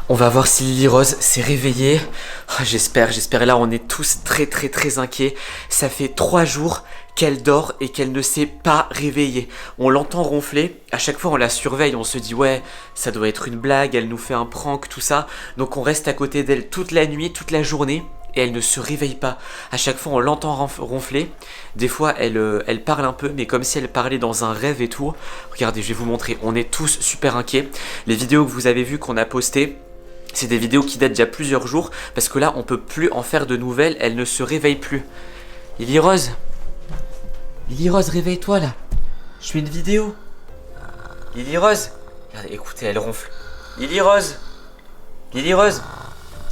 On va voir si Lily Rose s'est réveillée. J'espère. Là, on est tous très inquiets. Ça fait 3 jours qu'elle dort et qu'elle ne s'est pas réveillée. On l'entend ronfler. À chaque fois, on la surveille. On se dit, ouais, ça doit être une blague. Elle nous fait un prank, tout ça. Donc, on reste à côté d'elle toute la nuit, toute la journée. Et elle ne se réveille pas. À chaque fois, on l'entend ronfler. Des fois, elle parle un peu, mais comme si elle parlait dans un rêve et tout. Regardez, je vais vous montrer. On est tous super inquiets. Les vidéos que vous avez vues qu'on a postées, c'est des vidéos qui datent d'il y a plusieurs jours. Parce que là, on peut plus en faire de nouvelles. Elle ne se réveille plus. Lily Rose, réveille-toi là. Je fais une vidéo. Lily Rose. Regardez, écoutez, elle ronfle. Lily Rose.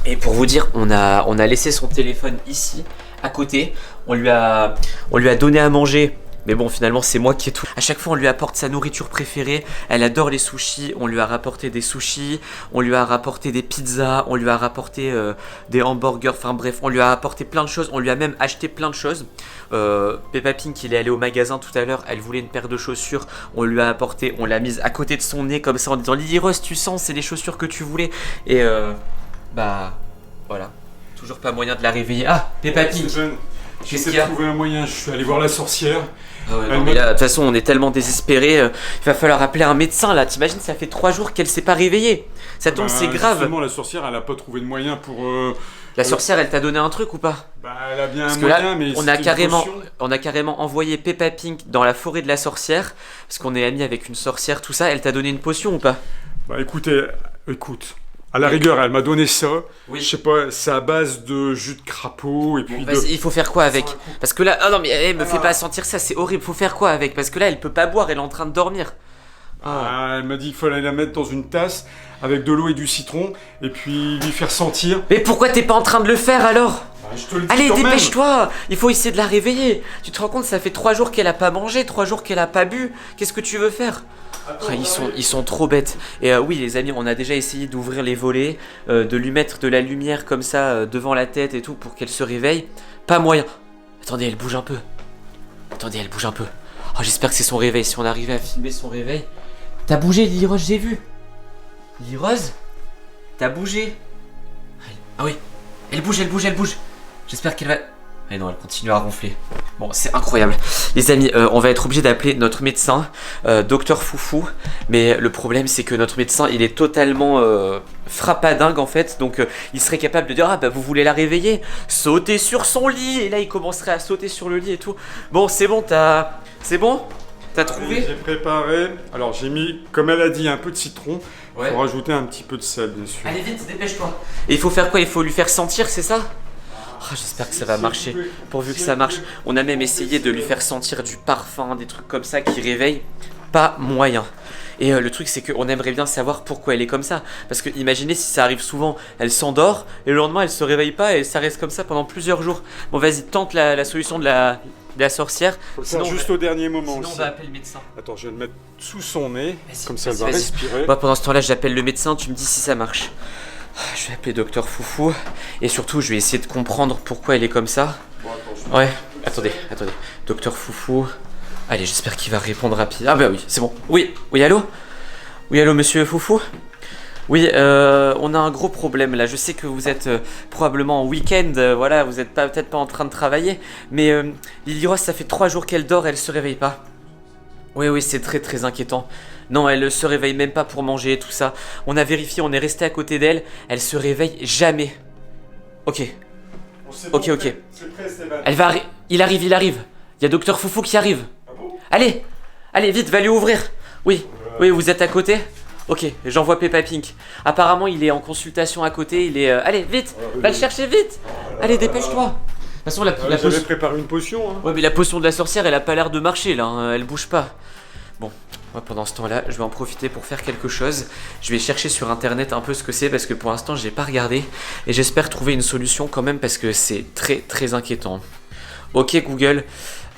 Et pour vous dire, on a laissé son téléphone ici, à côté. On lui a donné à manger. Mais bon, finalement, c'est moi qui ai tout. À chaque fois, on lui apporte sa nourriture préférée. Elle adore les sushis. On lui a rapporté des sushis. On lui a rapporté des pizzas. On lui a rapporté des hamburgers. Enfin bref, on lui a apporté plein de choses. On lui a même acheté plein de choses. Peppa Pink, il est allé au magasin tout à l'heure. Elle voulait une paire de chaussures. On lui a apporté. On l'a mise à côté de son nez comme ça en disant Lily Rose, tu sens, c'est les chaussures que tu voulais. Et bah voilà. Toujours pas moyen de la réveiller. Ah, Peppa Pink. J'essaie de trouver un moyen, je suis allé voir la sorcière. Ah ouais, non, mais là, de toute façon, on est tellement désespérés. Il va falloir appeler un médecin là. T'imagines, ça fait 3 jours qu'elle s'est pas réveillée. Ça tombe, c'est grave. Justement, la sorcière, elle a pas trouvé de moyen pour. La sorcière, elle t'a donné un truc ou pas? Bah, elle a bien parce un que moyen, là, mais on a carrément envoyé Peppa Pink dans la forêt de la sorcière. Parce qu'on est amis avec une sorcière, tout ça. Elle t'a donné une potion ou pas? Bah, écoute. À la rigueur, elle m'a donné ça. Oui. Je sais pas, c'est à base de jus de crapaud et puis Bon, il faut faire quoi avec? Parce que là, oh non mais me fais pas sentir ça, c'est horrible. Faut faire quoi avec? Parce que là, elle peut pas boire, elle est en train de dormir. Elle m'a dit qu'il fallait la mettre dans une tasse avec de l'eau et du citron et puis lui faire sentir. Mais pourquoi t'es pas en train de le faire alors? Je te le dis. Allez, quand même. dépêche-toi. Il faut essayer de la réveiller. Tu te rends compte, ça fait 3 jours qu'elle a pas mangé, 3 jours qu'elle a pas bu. Qu'est-ce que tu veux faire? Attends, ils sont trop bêtes. Et oui les amis, on a déjà essayé d'ouvrir les volets, de lui mettre de la lumière comme ça devant la tête et tout pour qu'elle se réveille. Pas moyen. Attendez, elle bouge un peu. Oh, j'espère que c'est son réveil. Si on arrivait à filmer son réveil. T'as bougé, Lily Rose, j'ai vu. Lily Rose, t'as bougé. Ah oui, elle bouge. J'espère qu'elle va... Mais non, elle continue à ronfler. Bon, c'est incroyable. Les amis, on va être obligé d'appeler notre médecin, docteur Foufou. Mais le problème, c'est que notre médecin, il est totalement frappadingue en fait. Donc, il serait capable de dire, ah bah vous voulez la réveiller? Sautez sur son lit. Et là, il commencerait à sauter sur le lit et tout. Bon, c'est bon, c'est bon? T'as trouvé? J'ai préparé. Alors, j'ai mis, comme elle a dit, un peu de citron. Ouais. Faut rajouter un petit peu de sel, bien sûr. Allez vite, dépêche-toi. Et il faut faire quoi? Il faut lui faire sentir, c'est ça? Oh, j'espère que ça va marcher, pourvu que ça marche. On a même essayé de lui faire sentir du parfum, des trucs comme ça qui réveillent. Pas moyen. Et le truc c'est qu'on aimerait bien savoir pourquoi elle est comme ça. Parce que imaginez si ça arrive souvent, elle s'endort et le lendemain elle se réveille pas et ça reste comme ça pendant plusieurs jours. Bon vas-y, tente la solution de la sorcière. Faut le faire juste au dernier moment. Sinon aussi. on va appeler le médecin. Attends, je vais le mettre sous son nez, comme ça elle vas-y. va respirer. Moi pendant ce temps-là j'appelle le médecin, tu me dis si ça marche. Je vais appeler docteur Foufou et surtout je vais essayer de comprendre pourquoi elle est comme ça. Bon, attends, Ouais, attendez. Docteur Foufou. Allez, j'espère qu'il va répondre rapide. Ah bah oui, c'est bon. Oui, allô? Oui, allô, monsieur Foufou? Oui, on a un gros problème là. Je sais que vous êtes probablement en week-end, voilà, vous êtes peut-être pas en train de travailler. Mais Lily Rose, ça fait 3 jours qu'elle dort, elle se réveille pas. Oui, c'est très inquiétant. Non, elle se réveille même pas pour manger, tout ça. On a vérifié, on est resté à côté d'elle. Elle se réveille jamais. Ok. Ok. C'est prêt, Stéphane. Il arrive. Il y a docteur Foufou qui arrive. Ah bon? Allez, vite, va lui ouvrir. Oui, vous êtes à côté? Ok, j'envoie Peppa Pink. Apparemment, il est en consultation à côté. Il est. Allez, vite, va le chercher vite. Allez, dépêche-toi. De toute façon, la J'avais potion. préparé une potion. Hein. Ouais, mais la potion de la sorcière, elle a pas l'air de marcher là. Hein. Elle bouge pas. Bon, moi pendant ce temps-là, je vais en profiter pour faire quelque chose. Je vais chercher sur internet un peu ce que c'est parce que pour l'instant, j'ai pas regardé. Et j'espère trouver une solution quand même parce que c'est très inquiétant. Ok, Google.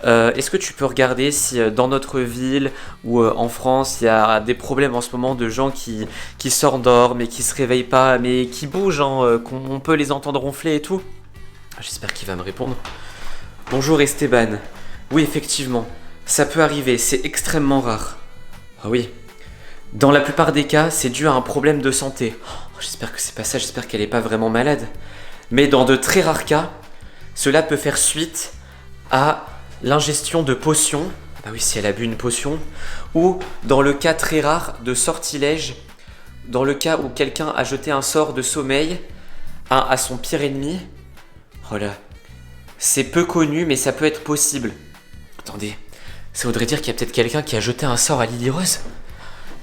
Est-ce que tu peux regarder si dans notre ville ou en France il y a des problèmes en ce moment de gens qui s'endorment mais qui se réveillent pas mais qui bougent, hein, qu'on peut les entendre ronfler et tout? J'espère qu'il va me répondre. Bonjour Esteban. Oui effectivement, ça peut arriver, c'est extrêmement rare. Ah oui. Dans la plupart des cas, c'est dû à un problème de santé. Oh, j'espère que c'est pas ça, j'espère qu'elle est pas vraiment malade. Mais dans de très rares cas, cela peut faire suite à l'ingestion de potions. Ah bah oui, si elle a bu une potion. Ou dans le cas très rare de sortilège, dans le cas où quelqu'un a jeté un sort de sommeil à son pire ennemi. Oh là, c'est peu connu, mais ça peut être possible. Attendez, ça voudrait dire qu'il y a peut-être quelqu'un qui a jeté un sort à Lily Rose.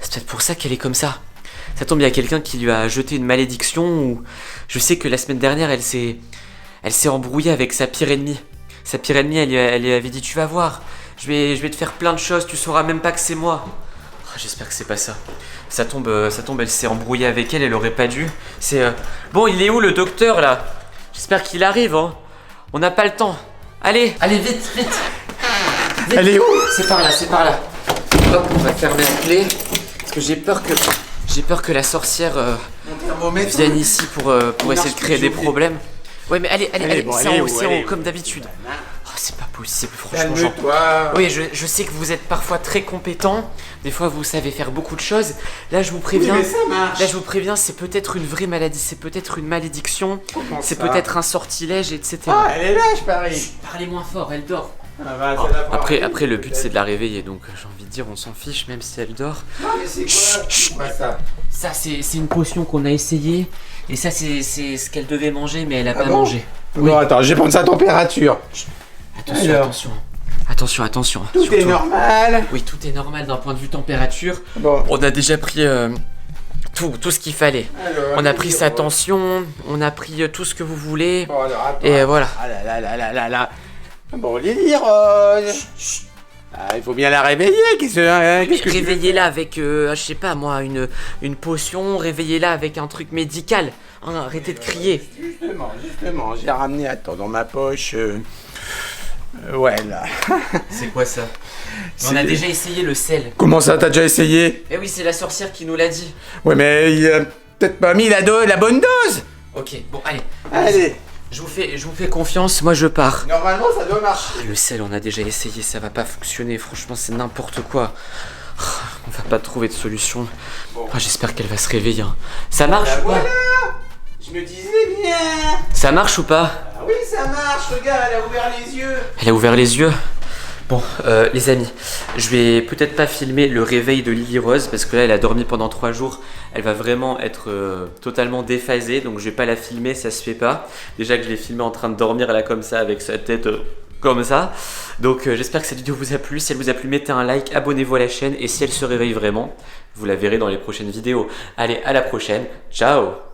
C'est peut-être pour ça qu'elle est comme ça. Ça tombe, il y a quelqu'un qui lui a jeté une malédiction, ou je sais que la semaine dernière, elle s'est embrouillée avec sa pire ennemie. Sa pire ennemie, elle lui avait dit, tu vas voir, je vais te faire plein de choses, tu sauras même pas que c'est moi. Oh, j'espère que c'est pas ça. Ça tombe, elle s'est embrouillée avec elle aurait pas dû. Bon, il est où le docteur là? J'espère qu'il arrive, hein. On n'a pas le temps. Allez, vite, vite. Elle est où? C'est par là. Hop, on va fermer la clé. Parce que j'ai peur que la sorcière vienne ici pour essayer de créer des problèmes. Ouais, mais allez, c'est en haut, comme d'habitude. Oh, c'est pas possible, franchement. Calme-toi. Oui, je sais que vous êtes parfois très compétent. Des fois, vous savez faire beaucoup de choses. Là, je vous préviens. Oui, mais ça marche. Là, je vous préviens, c'est peut-être une vraie maladie, c'est peut-être une malédiction, c'est peut-être un sortilège, etc. Ah, elle est là, je parie. Parlez moins fort, elle dort. Ah bah, c'est la Après, le but, c'est de la réveiller, donc j'ai envie de dire, on s'en fiche, même si elle dort. Non, mais c'est quoi ça? Ça, c'est une potion qu'on a essayée. Et ça, c'est ce qu'elle devait manger, mais elle a pas bon mangé. Oui. Bon, attends, je vais prendre sa température. Attention. Tout surtout. est normal. Oui, tout est normal d'un point de vue température. Bon. On a déjà pris tout ce qu'il fallait. Alors, On a pris sa tension, on a pris tout ce que vous voulez. Bon, alors, attends. Et voilà. Ah là. Bon, Lily Rose. Ah, il faut bien la réveiller. Qu'est-ce que Réveillez-la avec, je sais pas moi, une potion. Réveillez-la avec un truc médical. Hein, arrêtez de crier. Justement, j'ai ramené, attends, dans ma poche. Ouais, là. C'est quoi ça? On a déjà essayé le sel. Comment ça, t'as déjà essayé? Eh oui, c'est la sorcière qui nous l'a dit. Ouais, mais il a peut-être pas mis la bonne dose. Ok, bon, allez. Allez. Je vous fais confiance, moi je pars. Normalement, ça doit marcher. Le sel, on a déjà essayé, ça va pas fonctionner. Franchement, c'est n'importe quoi. On va pas trouver de solution. Bon. J'espère qu'elle va se réveiller. Hein. Ça marche ou pas? Voilà. Je me disais bien. Ça marche ou pas? Ah oui, ça marche, regarde, elle a ouvert les yeux. Elle a ouvert les yeux. Bon, les amis, je vais peut-être pas filmer le réveil de Lily Rose parce que là, elle a dormi pendant 3 jours. Elle va vraiment être totalement déphasée, donc je vais pas la filmer, ça se fait pas. Déjà que je l'ai filmée en train de dormir là comme ça, avec sa tête comme ça. Donc j'espère que cette vidéo vous a plu. Si elle vous a plu, mettez un like, abonnez-vous à la chaîne et si elle se réveille vraiment, vous la verrez dans les prochaines vidéos. Allez, à la prochaine. Ciao!